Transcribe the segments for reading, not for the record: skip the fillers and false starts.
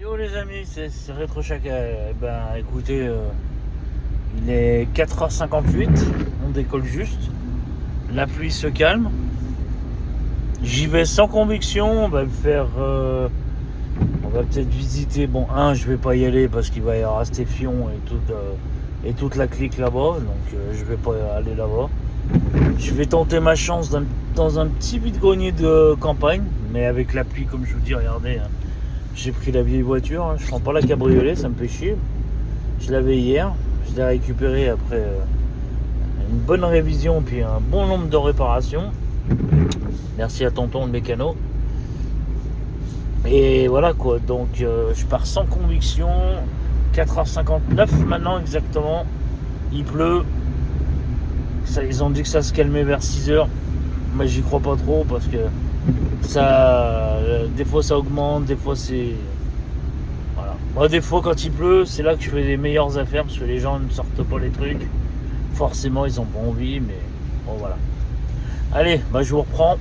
Yo les amis, c'est Rétro Chaka. Ben écoutez, il est 4h58, on décolle juste. La pluie se calme. J'y vais sans conviction, on va me faire... on va peut-être visiter... Bon, je vais pas y aller parce qu'il va y avoir Stéphion et toute la clique là-bas. Donc je vais pas aller là-bas. Je vais tenter ma chance dans un petit vide-grenier de campagne. Mais avec la pluie, comme je vous dis, regardez... Hein, j'ai pris la vieille voiture, hein. Je prends pas la cabriolet, ça me fait chier. Je l'avais hier, je l'ai récupérée après une bonne révision puis un bon nombre de réparations. Merci à tonton le mécano. Et voilà quoi, donc je pars sans conviction. 4h59 maintenant exactement. Il pleut. Ils ont dit que ça se calmait vers 6h. Moi j'y crois pas trop parce que ça, des fois ça augmente, des fois c'est... Voilà. Moi des fois quand il pleut, c'est là que je fais les meilleures affaires parce que les gens ne sortent pas les trucs. Forcément ils ont pas envie, mais bon voilà. Allez, je vous reprends.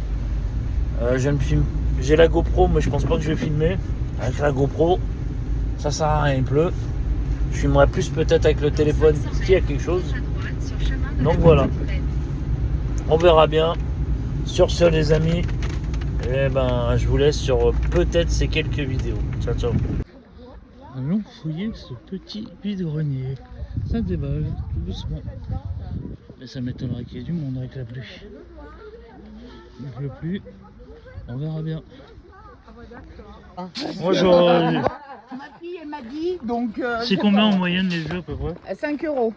Je ne filme. J'ai la GoPro, mais je pense pas que je vais filmer. Avec la GoPro, ça sert à rien, il pleut. Je filmerai plus peut-être avec le téléphone s'il y a quelque chose. Donc voilà. On verra bien. Sur ce les amis, je vous laisse sur peut-être ces quelques vidéos. Ciao ciao. Allons fouiller ce petit vide-grenier. Ça déballe tout doucement. Mais ça m'étonnerait qu'il y ait du monde avec la pluie. Il ne pleut plus. On verra bien. Bonjour. Ma fille, elle m'a dit, donc... c'est combien en moyenne les jeux à peu près? 5 €.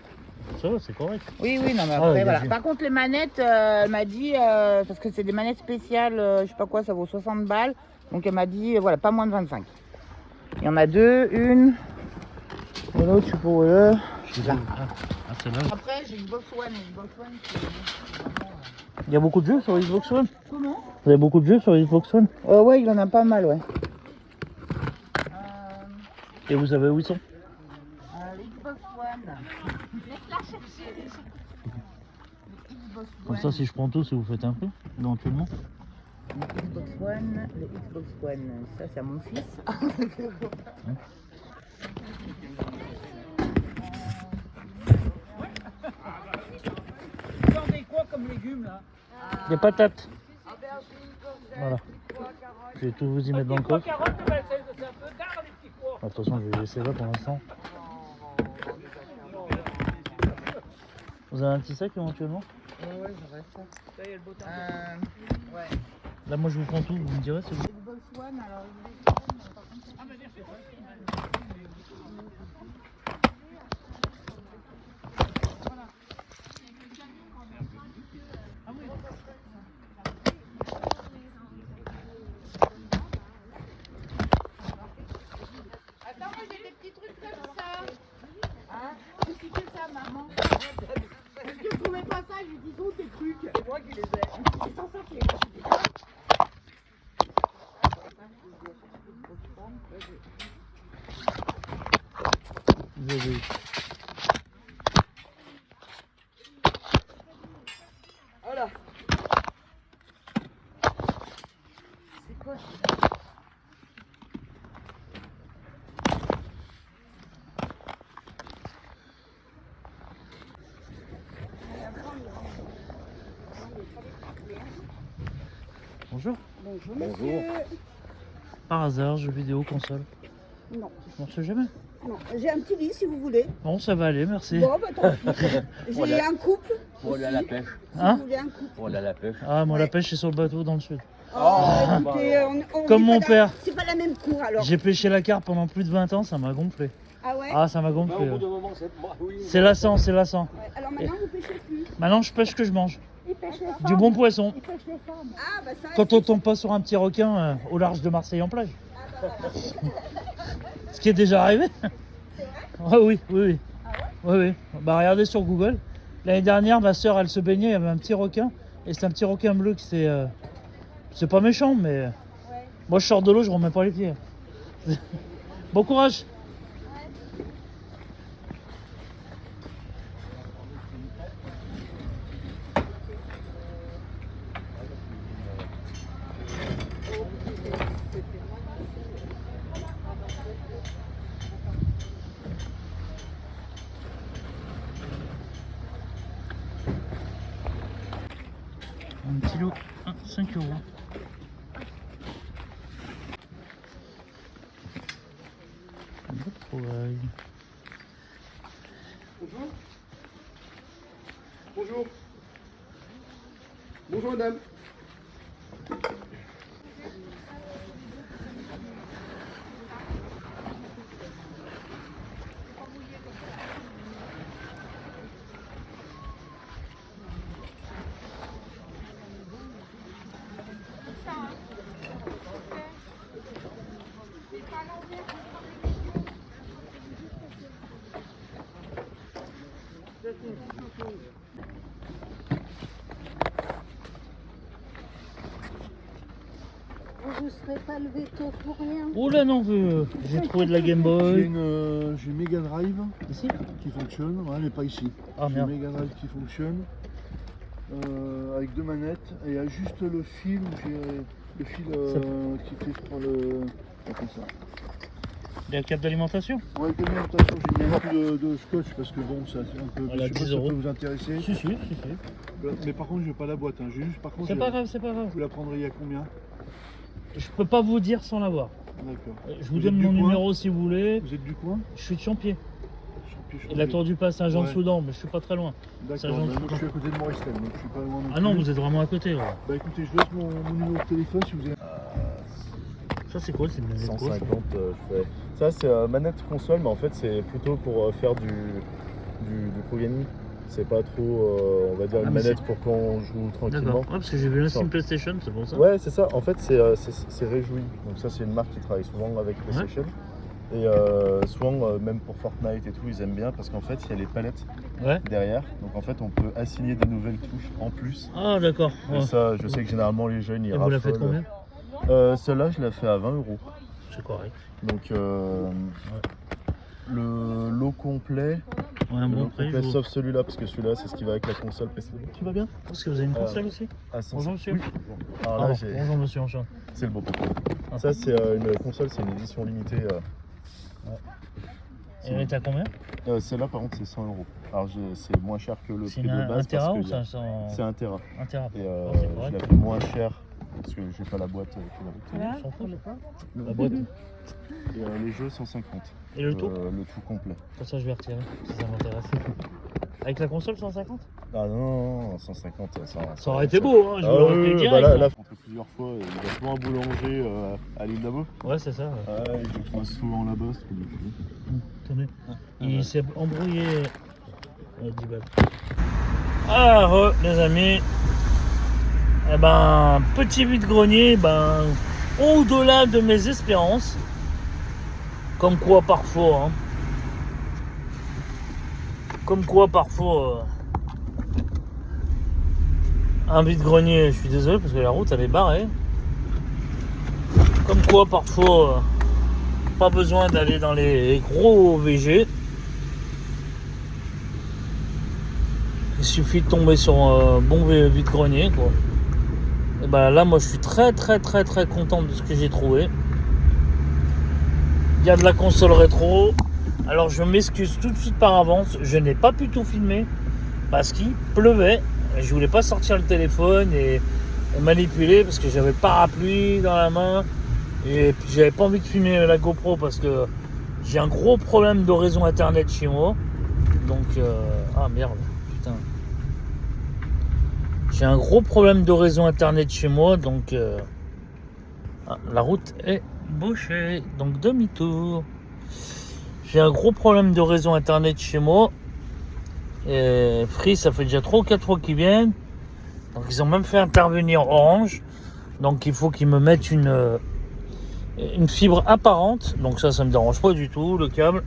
Ça va, c'est correct. Oui, non, mais après, voilà. Par contre, les manettes, elle m'a dit, parce que c'est des manettes spéciales, je sais pas quoi, ça vaut 60 balles. Donc elle m'a dit, voilà, pas moins de 25. Il y en a deux, une. Et l'autre, je sais pas où elle est. Là. C'est là. Après, j'ai une Xbox One. Une Xbox One Il y a beaucoup de jeux sur Xbox One? Comment? Vous avez beaucoup de jeux sur Xbox One? Ouais, il en a pas mal, ouais. Et vous savez où ils sont? Xbox One. Laisse-la chercher. Comme ça, si je prends tout, si vous faites un prix, éventuellement. Les Xbox One, ça c'est à mon fils. Vous vendez quoi comme légumes là? Des patates. Voilà. Je vais tout vous y mettre dans le coffre. C'est un peu tard les petits pois. De toute façon, je vais laisser là pour l'instant. Vous avez un petit sac éventuellement? Ouais, j'aurais ça. Ça y est, le beau temps. Ouais. Là, moi, je vous prends tout, vous me direz si vous... Xbox One, alors par contre, Ah, mais bien sûr. attends, moi j'ai des petits trucs comme ça. Hein? Qu'est-ce que c'est ça, maman? Parce que je trouvais pas ça, j'ai dit, où tes trucs? C'est moi qui les ai. C'est sans ça que les Vous avez... Voilà. C'est quoi ça? Bonjour. Bonjour, monsieur. Par hasard, jeux vidéo, console. Non, On ne sait jamais. non. J'ai un petit lit si vous voulez. Bon, ça va aller, merci. Bon, bah tant pis. J'ai un couple. Pour aller à la pêche. Si Hein? vous voulez un couple. Pour aller à la pêche. Ah, moi, Ouais. la pêche, c'est sur le bateau dans le sud. Oh, écoutez, on Comme dit mon pas père. C'est pas la même cour alors. J'ai pêché la carpe pendant plus de 20 ans, ça m'a gonflé. Ah ouais? Ah, ça m'a Bah, au gonflé. bout Ouais. d'un moment, oui. C'est lassant, c'est lassant. Ouais. Alors maintenant vous pêchez plus. Maintenant, je pêche que je mange. Ils pêchent les femmes. Du bon poisson. Ils pêchent les femmes. Ah bah ça. Quand on tombe pas sur un petit requin au large de Marseille en plage. Ah bah voilà. Ce qui est déjà arrivé. Ah oui, oui, oui. Oui, oui. Bah regardez sur Google. L'année dernière, ma soeur, elle se baignait, il y avait un petit requin. Et c'est un petit requin bleu qui s'est... C'est pas méchant, mais... Moi, je sors de l'eau, je remets pas les pieds. Bon courage. kg. Ah, 5 €. Ouais. Bonjour. Bonjour. Bonjour madame. Vous ne serez pas levé tôt pour rien. Oh là non, j'ai trouvé de la Game Boy. J'ai une Mega Drive Ici? qui fonctionne, ouais, mais pas ici. Ah J'ai merde. une Mega Drive qui fonctionne avec 2 manettes et il y a juste le fil où j'ai le fil qui fait je crois comme ça. Il y a le câble d'alimentation? Ouais, l'alimentation, j'ai mis un peu de scotch parce que bon, ça c'est un peu. Voilà, je sais pas 10 si ça €. peut vous intéresser. Si. Mais par contre, je n'ai pas la boîte. Hein. J'ai juste, par contre, C'est pas grave, c'est pas grave. vous la prendriez à combien? Je peux pas vous dire sans l'avoir. D'accord. Je vous Vous donne êtes mon du coin numéro si vous voulez. Vous êtes du coin? Je suis de Champier. Champier. Et la tour du Pas Saint-Jean-de-Soudan, Ouais. mais je suis pas très loin. D'accord, Saint-Jean de bah, moi, je suis à côté de Moristel, donc je suis pas loin non Ah non, plus. vous êtes vraiment à côté. Ouais. Bah écoutez, je vous laisse mon numéro de téléphone si vous avez. Ça c'est quoi? C'est une manette quoi, ça 150, je fais. Ça c'est manette console, mais en fait c'est plutôt pour faire du pro gaming. C'est pas trop, on va dire, Ah, une mais manette c'est- pour quand on joue D'accord. tranquillement. Ouais, parce que j'ai vu un Ça. Steam PlayStation, c'est pour ça. Ouais, c'est ça. En fait, c'est Réjoui. Donc ça, c'est une marque qui travaille souvent avec PlayStation. Et souvent, même pour Fortnite et tout, ils aiment bien parce qu'en fait, il y a les palettes Ouais. derrière. Donc en fait, on peut assigner des nouvelles touches en plus. Ah d'accord. Et Ouais. ça, je sais que généralement les jeunes, ils Et vous la faites raffolent. combien? Celle-là, je la fais à 20 €. C'est correct. Donc le lot complet, Ouais, un le bon lot prix. complet je vous- sauf celui-là parce que celui-là c'est ce qui va avec la console précédente. Tu vas bien? Parce que vous avez une console aussi? Bonjour, monsieur. Oui. Alors là, Pardon. j'ai- Bonjour monsieur, enchanté. c'est le beau papa. Ah. Ça c'est une console, c'est une édition limitée. Et elle est à combien? Celle-là par contre c'est 100 €. Alors c'est moins cher que le C'est prix de un base Tera parce ou que ça sans... c'est un Tera. Un Tera. Et Oh, c'est je correct. l'ai fait moins cher parce que j'ai pas la boîte qui va avec. On s'en fout. La boîte. Et les jeux 150. Et le tout? Le tout complet. Comme ça je vais retirer, si ça m'intéresse. Avec la console 150? Ah non, 150 Ça aurait été beau, hein, je vous l'aurais fait direct. bah là, hein. là, rentré plusieurs fois, il y a souvent un boulanger à l'île d'Abo. Ouais, c'est ça. Ouais. Je croise souvent là-bas, c'est trop du Attendez. Il ouais. s'est embrouillé. 10 balles. Alors, les amis. Eh ben, petit vide-grenier, ben, au-delà de mes espérances. Comme quoi, parfois. Hein. Comme quoi, parfois. Un vide-grenier, je suis désolé parce que la route elle est barrée. Comme quoi, parfois. Pas besoin d'aller dans les gros VG. Il suffit de tomber sur un bon vide-grenier quoi. Et ben là moi je suis très content de ce que j'ai trouvé. Il y a de la console rétro. Alors je m'excuse tout de suite par avance, je n'ai pas pu tout filmer parce qu'il pleuvait. Et je voulais pas sortir le téléphone et manipuler parce que j'avais parapluie dans la main. Et puis j'avais pas envie de filmer la GoPro parce que j'ai un gros problème de réseau internet chez moi. Donc ah merde, putain. J'ai un gros problème de réseau internet chez moi, donc la route est bouchée, donc demi-tour. J'ai un gros problème de réseau internet chez moi. Et Free, ça fait déjà 3 ou 4 fois qu'ils viennent. Donc ils ont même fait intervenir Orange. Donc il faut qu'ils me mettent une fibre apparente, donc ça me dérange pas du tout le câble,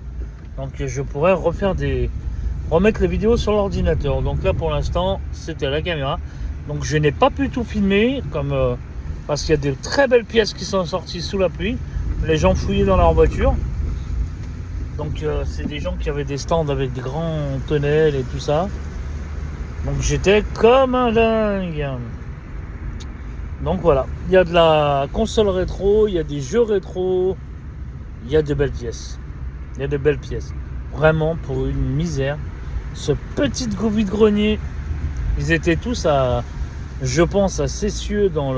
donc je pourrais remettre les vidéos sur l'ordinateur. Donc là pour l'instant c'était la caméra, donc je n'ai pas pu tout filmer parce qu'il y a des très belles pièces qui sont sorties sous la pluie, les gens fouillaient dans leur voiture, donc c'est des gens qui avaient des stands avec des grands tonnelles et tout ça, donc j'étais comme un dingue. Donc voilà, il y a de la console rétro, il y a des jeux rétro, il y a de belles pièces. Il y a de belles pièces. Vraiment, pour une misère. Ce petit vide-grenier, ils étaient tous à Je pense à Cessieux dans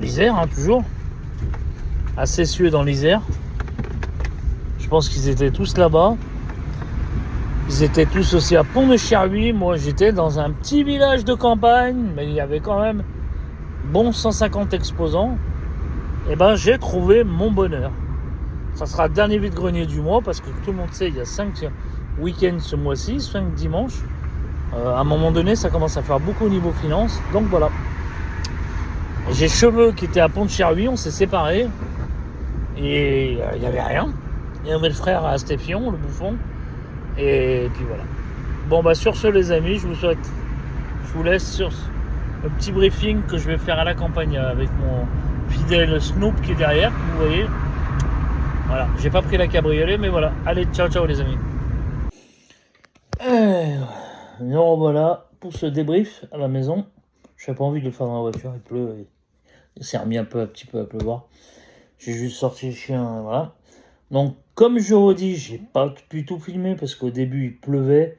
l'Isère, hein, toujours. À Cessieux dans l'Isère. Je pense qu'ils étaient tous là-bas. Ils étaient tous aussi à Pont-de-Cherbuis. Moi, j'étais dans un petit village de campagne, mais il y avait quand même bon 150 exposants. Et ben, j'ai trouvé mon bonheur. Ça sera le dernier vide-grenier du mois parce que tout le monde sait, il y a 5 week-ends ce mois-ci, 5 dimanches. À un moment donné, ça commence à faire beaucoup au niveau finance. Donc voilà. J'ai Cheveux qui était à Pont-de-Cherbuis, on s'est séparés. Et il n'y avait rien. Et on met le frère à Stéphion, le bouffon. Et puis voilà. Bon bah sur ce les amis, je vous laisse sur le petit briefing que je vais faire à la campagne avec mon fidèle Snoop qui est derrière, que vous voyez. Voilà, j'ai pas pris la cabriolet, mais voilà. Allez, ciao ciao les amis. Et voilà pour ce débrief à la maison. Je n'avais pas envie de le faire dans la voiture, il pleut. Il s'est remis un petit peu à pleuvoir. J'ai juste sorti le chien, voilà. Donc, comme je redis, j'ai pas pu tout filmer parce qu'au début il pleuvait.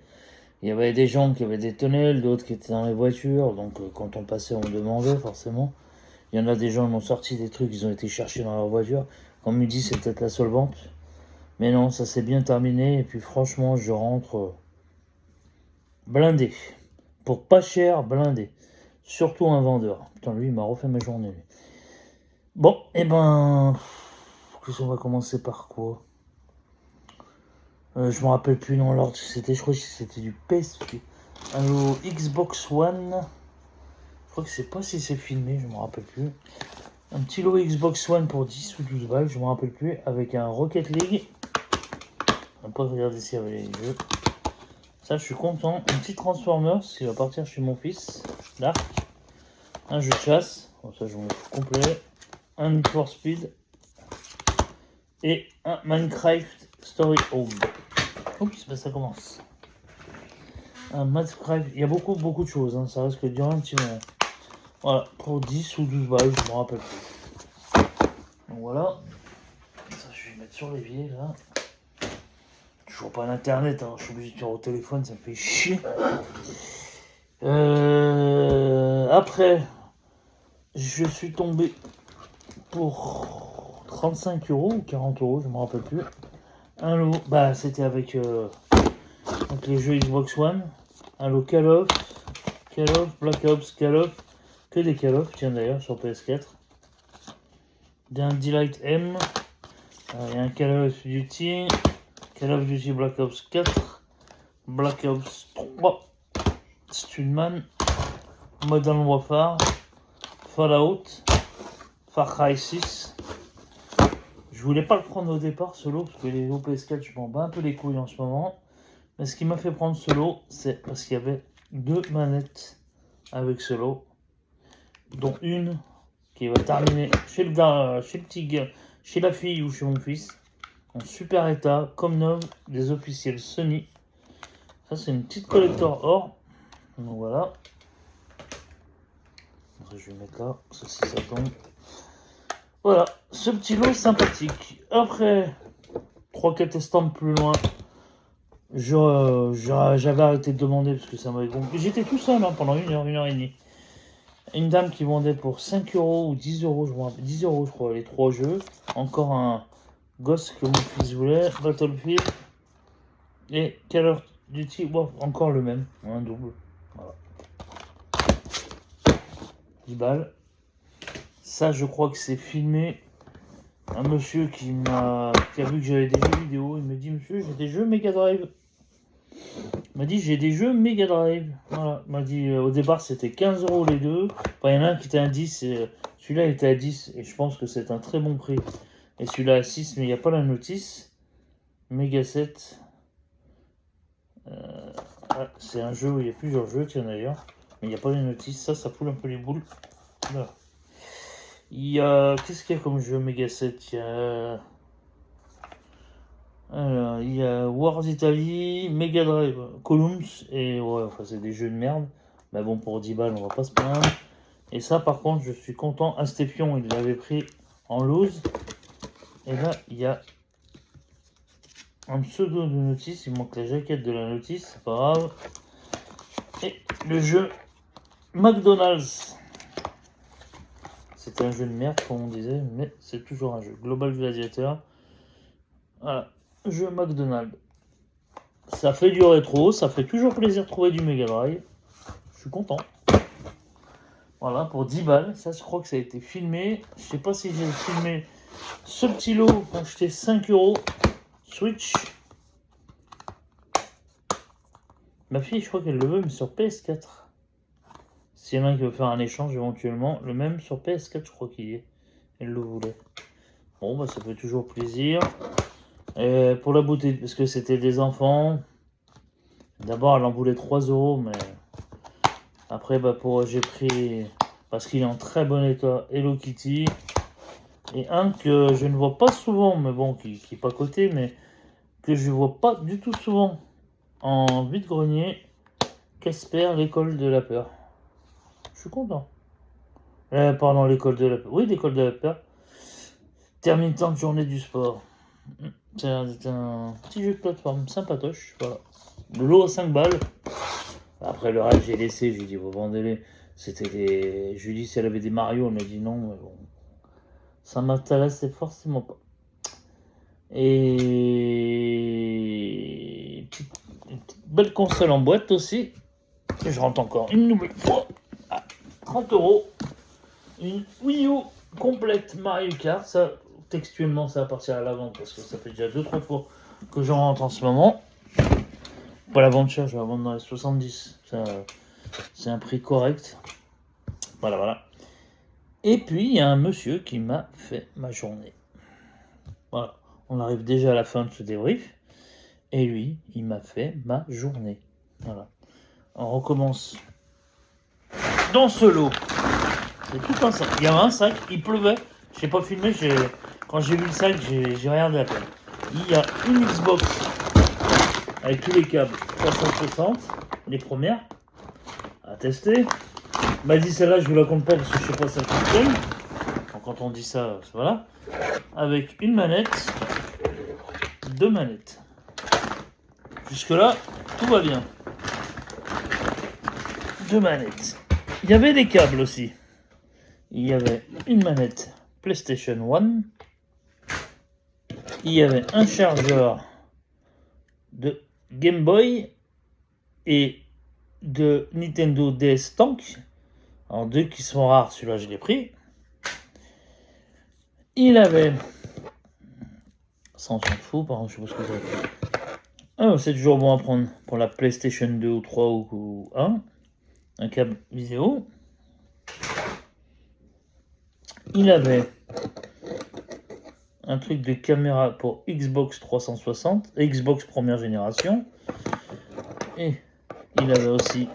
Il y avait des gens qui avaient des tonnelles, d'autres qui étaient dans les voitures. Donc, quand on passait, on demandait forcément. Il y en a des gens qui ont sorti des trucs, ils ont été chercher dans leur voiture. Comme il dit, c'est peut-être la solvante. Mais non, ça s'est bien terminé. Et puis, franchement, je rentre blindé. Pour pas cher, blindé. Surtout un vendeur. Putain, lui, il m'a refait ma journée. Lui. Bon, et ben. Qu'est-ce qu'on va commencer par quoi? Je me rappelle plus dans l'ordre. Je crois que c'était du PSP. Allo Xbox One. Je crois que je sais pas si c'est filmé, je me rappelle plus. Un petit lot Xbox One pour 10 ou 12 balles, je me rappelle plus. Avec un Rocket League. On va pas regarder s'il y avait les jeux. Ça, je suis content. Un petit Transformers qui va partir chez mon fils. Dark. Un jeu de chasse. Bon, ça, je m'en fous complet. Un Need for Speed. Et un Minecraft Story Home. Oups, ben ça commence. Un Minecraft. Il y a beaucoup de choses. Hein. Ça risque de durer un petit moment. Voilà. Pour 10 ou 12 balles, je me rappelle plus. Donc voilà. Ça, je vais mettre sur l'évier là. Je vois pas l'internet, alors je suis obligé de faire au téléphone, ça me fait chier. Après, je suis tombé pour 35 € ou 40 €, je me rappelle plus. Un lot, bah c'était avec les jeux Xbox One. Un lot Call of, Black Ops, Call of, que des Call of, tiens d'ailleurs sur PS4. D'un Delight M, il y a un Call of Duty. Call of Duty Black Ops 4, Black Ops 3, Studman, Modern Warfare, Fallout, Far Cry 6. Je voulais pas le prendre au départ ce lot parce que les lots PS4 je m'en bats un peu les couilles en ce moment. Mais ce qui m'a fait prendre ce lot, c'est parce qu'il y avait 2 manettes avec ce lot, dont une qui va terminer chez le petit gars, chez la fille ou chez mon fils. En super état, comme neuf, des officiels Sony. Ça, c'est une petite collector or. Donc voilà. Ça, je vais mettre là, ça si ça tombe. Voilà, ce petit lot sympathique. Après, 3-4 estampes plus loin, j'avais arrêté de demander parce que ça m'avait gonflé. J'étais tout seul hein, pendant 1 heure et demie. Une dame qui vendait pour 5 € ou 10 €, je me rappelle, 10 € je crois, les 3 jeux. Encore un Ghost que mon fils voulait, Battlefield et Call of Duty, bon, encore le même, un double. Voilà. 10 balles. Ça, je crois que c'est filmé. Un monsieur qui a vu que j'avais des jeux vidéo, il me dit monsieur, j'ai des jeux Mega Drive. Il m'a dit j'ai des jeux Mega Drive. Voilà. Il m'a dit au départ c'était 15 € les deux. Enfin, il y en a un qui était à 10 et celui-là était à 10 et je pense que c'est un très bon prix. Et celui-là à 6, mais il n'y a pas la notice. Mega 7. C'est un jeu où il y a plusieurs jeux, tiens d'ailleurs. Mais il n'y a pas la notice. Ça fout un peu les boules. Voilà. Il y a. Qu'est-ce qu'il y a comme jeu Mega 7? Il y a Wars Italy, Mega Drive, Columns. Et ouais, enfin, c'est des jeux de merde. Mais bon, pour 10 balles, on va pas se plaindre. Et ça, par contre, je suis content. Astépion, il l'avait pris en loose. Et là, il y a un pseudo de notice. Il manque la jaquette de la notice. C'est pas grave. Et le jeu McDonald's. C'est un jeu de merde, comme on disait, mais c'est toujours un jeu. Global Gladiator. Voilà, jeu McDonald's. Ça fait du rétro, ça fait toujours plaisir de trouver du Mega Drive. Je suis content. Voilà, pour 10 balles. Ça, je crois que ça a été filmé. Je sais pas si j'ai filmé ce petit lot pour acheter 5 €. Switch. Ma fille, je crois qu'elle le veut, mais sur PS4. S'il y en a un qui veut faire un échange éventuellement, le même sur PS4, je crois qu'il y est. Elle le voulait. Bon, bah ça fait toujours plaisir. Et pour la beauté, parce que c'était des enfants. D'abord, elle en voulait 3 €, mais après, bah j'ai pris, parce qu'il est en très bon état, Hello Kitty. Et un que je ne vois pas souvent, mais bon, qui est pas coté, mais que je vois pas du tout souvent en vide-grenier. Casper, l'école de la peur. Je suis content. Pardon, l'école de la peur. Oui, l'école de la peur. Intermittente journée du sport. C'est un petit jeu de plateforme sympatoche. Voilà. Le lot à 5 balles. Après le reste, j'ai laissé. J'ai dit, vous vendez-les. C'était des. Je lui ai dit si elle avait des Mario. Elle m'a dit non. Mais bon. Ça m'intéressait forcément pas. Et. Une petite belle console en boîte aussi. Et je rentre encore une nouvelle fois. 30 €. Une Wii U complète Mario Kart. Ça, textuellement, ça va partir à la vente parce que ça fait déjà 2-3 fois que j'en rentre en ce moment. Pas la vente chère, je vais la vendre dans les 70. C'est un prix correct. Voilà, voilà. Et puis, il y a un monsieur qui m'a fait ma journée. Voilà. On arrive déjà à la fin de ce débrief. Et lui, il m'a fait ma journée. Voilà. On recommence. Dans ce lot, c'est tout un sac. Il y avait un sac, il pleuvait. Je n'ai pas filmé, quand j'ai vu le sac, j'ai regardé à peine. Il y a une Xbox avec tous les câbles 360, les premières, à tester. Il m'a dit celle-là, je ne vous la compte pas parce que je ne sais pas si ça fonctionne. Donc, quand on dit ça, voilà. Avec une manette, 2 manettes. Jusque-là, tout va bien. 2 manettes. Il y avait des câbles aussi. Il y avait une manette PlayStation 1. Il y avait un chargeur de Game Boy et de Nintendo DS Tank. Alors 2 qui sont rares, celui-là je l'ai pris. Il avait... Ça on s'en fout, par contre je sais pas ce que ça fait. Ah, c'est toujours bon à prendre pour la PlayStation 2 ou 3 ou 1. Un câble vidéo. Il avait un truc de caméra pour Xbox 360, Xbox première génération. Et il avait aussi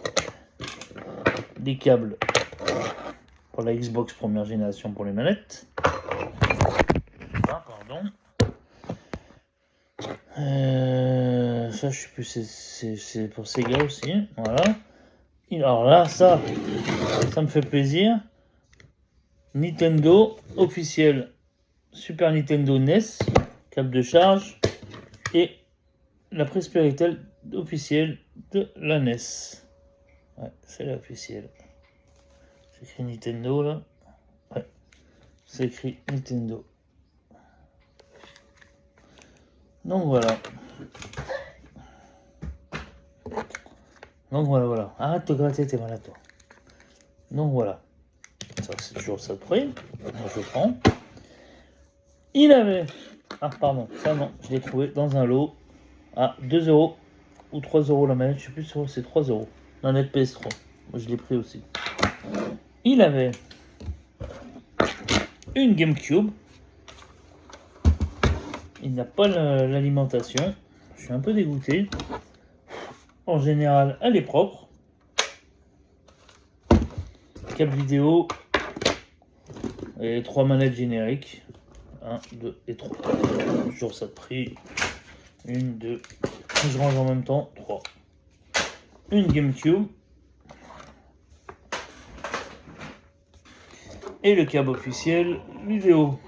des câbles pour la Xbox première génération pour les manettes. Ah, pardon. Ça, je sais plus, c'est pour Sega aussi. Voilà. Alors là, ça me fait plaisir. Nintendo officiel, Super Nintendo NES, câble de charge et la prise Péritel officielle de la NES. Ouais, c'est l'officiel. C'est écrit Nintendo là. Ouais, c'est écrit Nintendo. Donc voilà. Donc voilà. Arrête de gratter, t'es malade toi. Donc voilà. Ça c'est toujours ça de prix. Moi je prends. Il avait... Ah pardon, ça non, je l'ai trouvé dans un lot à 2 € ou 3 € la manette, je sais plus si c'est 3 €. La manette PS3. Moi je l'ai pris aussi. Il avait une GameCube. Il n'a pas l'alimentation. Je suis un peu dégoûté. En général, elle est propre. Câble vidéo. Et 3 manettes génériques. 1, 2 et 3. Toujours ça de prix. 1, 2. Je range en même temps. 3. Une GameCube. Et le câble officiel vidéo.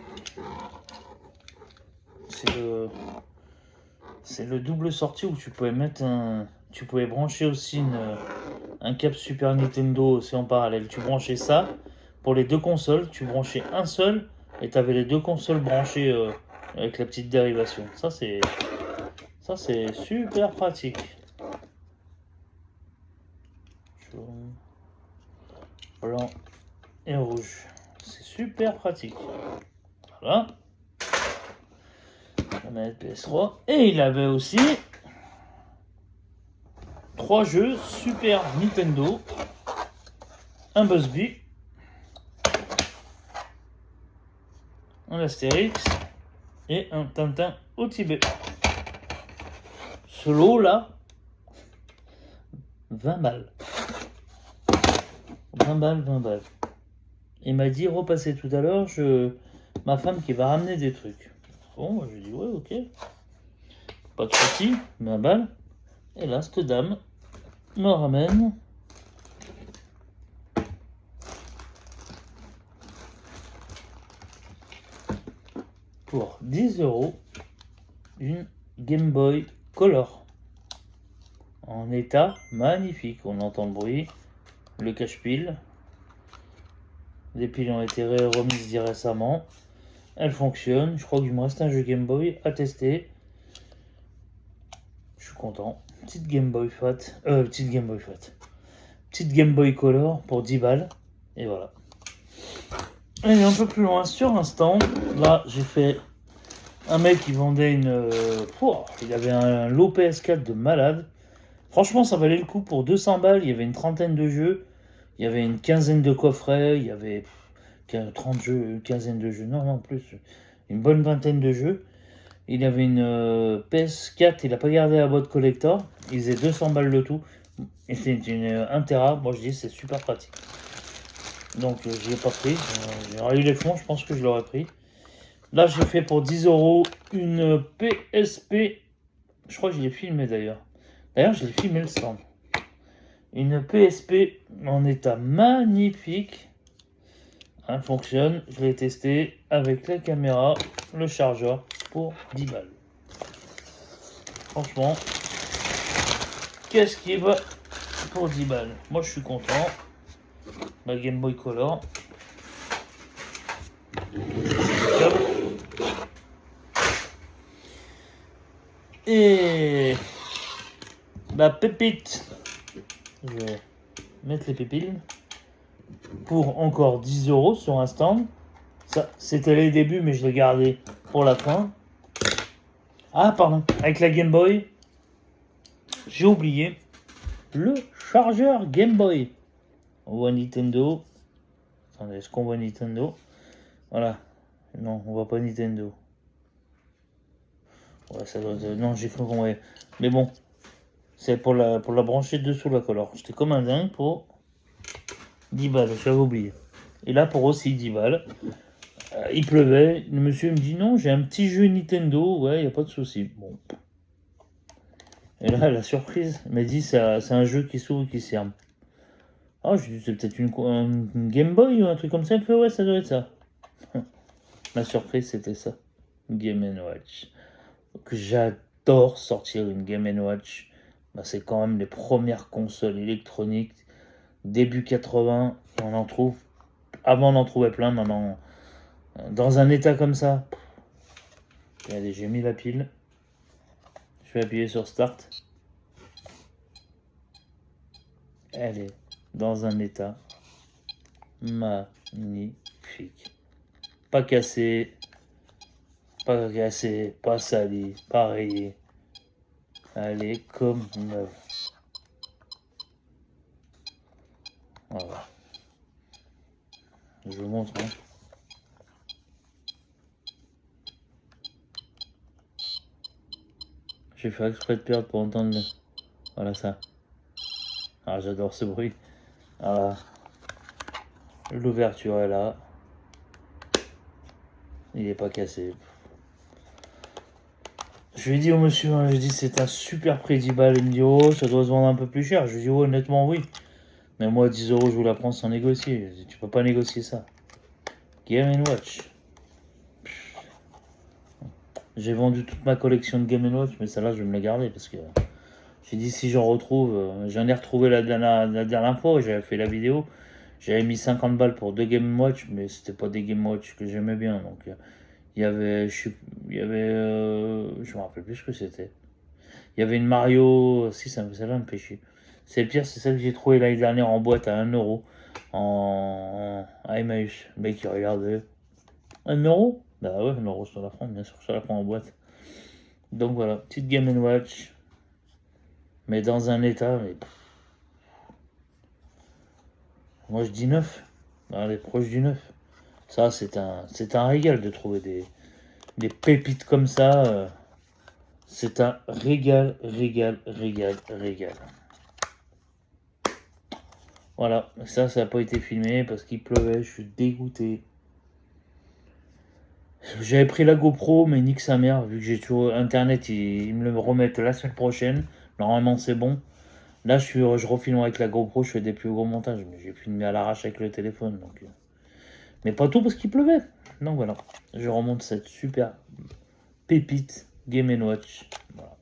C'est le double sortie où tu pouvais mettre un tu pouvais brancher aussi un câble Super Nintendo aussi en parallèle. Tu branchais ça pour les deux consoles, tu branchais un seul et tu avais les deux consoles branchées avec la petite dérivation. Ça c'est super pratique. Jaune, blanc et rouge. C'est super pratique. Voilà. La manette PS3. Et il avait aussi 3 jeux Super Nintendo, un Busby, un Astérix et un Tintin au Tibet. Ce lot là, 20 balles. 20 balles, 20 balles. Il m'a dit repasser tout à l'heure, ma femme qui va ramener des trucs. Bon, moi, je lui ai dit ouais, ok. Pas de soucis, 20 balles. Et là, cette dame me ramène pour 10 € une Game Boy Color en état magnifique. On entend le bruit, le cache-pile. Les piles ont été remises dit récemment. Elle fonctionne. Je crois qu'il me reste un jeu Game Boy à tester. Je suis content. Petite Game Boy Fat. Petite Game Boy Color pour 10 balles. Et voilà. Et un peu plus loin sur un stand. Là, j'ai fait un mec qui vendait il avait un lot PS4 de malade. Franchement, ça valait le coup pour 200 balles. Il y avait une trentaine de jeux. Il y avait une quinzaine de coffrets. Il y avait 30 jeux, une quinzaine de jeux. Non, plus. Une bonne vingtaine de jeux. Il avait une PS4. Il n'a pas gardé la boîte collector. Il faisait 200 balles le tout. Et c'est une 1 Tera. Moi, je dis c'est super pratique. Donc, je l'ai pas pris. J'aurais eu les fonds, je pense que je l'aurais pris. Là, j'ai fait pour 10 € une PSP. Je crois que je l'ai filmé d'ailleurs. D'ailleurs, j'ai filmé le stand. Une PSP en état magnifique. Elle fonctionne. Je l'ai testé avec la caméra, le chargeur pour 10 balles. Franchement, qu'est-ce qui va pour 10 balles? Moi, je suis content. Ma Game Boy Color. Hop. Et la pépite. Je vais mettre les pépites pour encore 10 € sur un stand. Ça, c'était les débuts, mais je l'ai gardé pour la fin. Ah, pardon. Avec la Game Boy, j'ai oublié le chargeur Game Boy. On voit Nintendo. Attendez, est-ce qu'on voit Nintendo? Voilà. Non, on voit pas Nintendo. Ouais, ça doit être... Non, j'ai cru qu'on voyait. Mais bon, c'est pour la brancher dessous la color. J'étais comme un dingue pour 10 balles, j'avais oublié. Et là, pour aussi 10 balles. Il pleuvait. Le monsieur me dit non, j'ai un petit jeu Nintendo. Ouais, il n'y a pas de souci. Bon. Et là, la surprise, il m'a dit c'est un jeu qui s'ouvre et qui se ferme. Ah, je lui dis c'est peut-être une Game Boy ou un truc comme ça. Il fait ouais, ça doit être ça. Ma surprise, c'était ça. Game & Watch. Donc, j'adore sortir une Game & Watch. Bah, c'est quand même les premières consoles électroniques. Début 80. Et on en trouve. Avant, on en trouvait plein. Maintenant, dans un état comme ça. Regardez, j'ai mis la pile. Je vais appuyer sur Start. Elle est dans un état magnifique. Pas cassé, pas sali, pas rayé. Elle est comme neuve. Voilà. Je vous montre. Hein. J'ai fait exprès de perdre pour entendre le... Voilà ça. Ah, j'adore ce bruit. Voilà. L'ouverture est là. Il n'est pas cassé. Je lui ai dit au monsieur, hein, je lui ai dit c'est un super prix 10 balles. Il me dit oh ça doit se vendre un peu plus cher. Je lui ai dit oh, honnêtement oui. Mais moi 10 € je vous la prends sans négocier. Je lui ai dit, tu peux pas négocier ça. Game & Watch. J'ai vendu toute ma collection de Game & Watch, mais celle-là je vais me la garder parce que J'ai dit si j'en retrouve, j'en ai retrouvé la dernière fois où j'avais fait la vidéo. J'avais mis 50 balles pour 2 Game Watch, mais c'était pas des Game Watch que j'aimais bien. Donc il y avait, je me rappelle plus ce que c'était. Il y avait une Mario, si celle-là me fait chier. C'est le pire, c'est celle que j'ai trouvé l'année dernière en boîte à 1 euro à Emmaüs. Le mec il regardait. 1 euro? Bah ouais, 1 euro sur la prend, bien sûr, je la prends en boîte. Donc voilà, petite Game Watch. Mais dans un état, mais moi je dis neuf. Elle est proche du neuf. Ça, c'est un régal de trouver des pépites comme ça. C'est un régal. Voilà, ça n'a pas été filmé parce qu'il pleuvait, je suis dégoûté. J'avais pris la GoPro, mais nique sa mère, vu que j'ai toujours Internet, ils me le remettent la semaine prochaine. Normalement, c'est bon. Là, je refilme avec la GoPro, je fais des plus gros montages, mais j'ai filmé à l'arrache avec le téléphone. Donc, mais pas tout parce qu'il pleuvait. Donc voilà, je remonte cette super pépite Game & Watch. Voilà.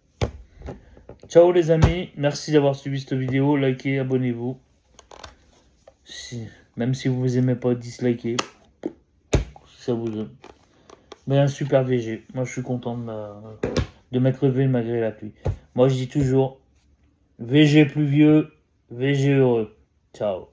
Ciao les amis, merci d'avoir suivi cette vidéo, likez, abonnez-vous. Même si vous aimez pas, dislikez. Si ça vous donne. Mais un super VG, moi je suis content de m'être levé malgré la pluie. Moi je dis toujours, VG pluvieux, VG heureux. Ciao.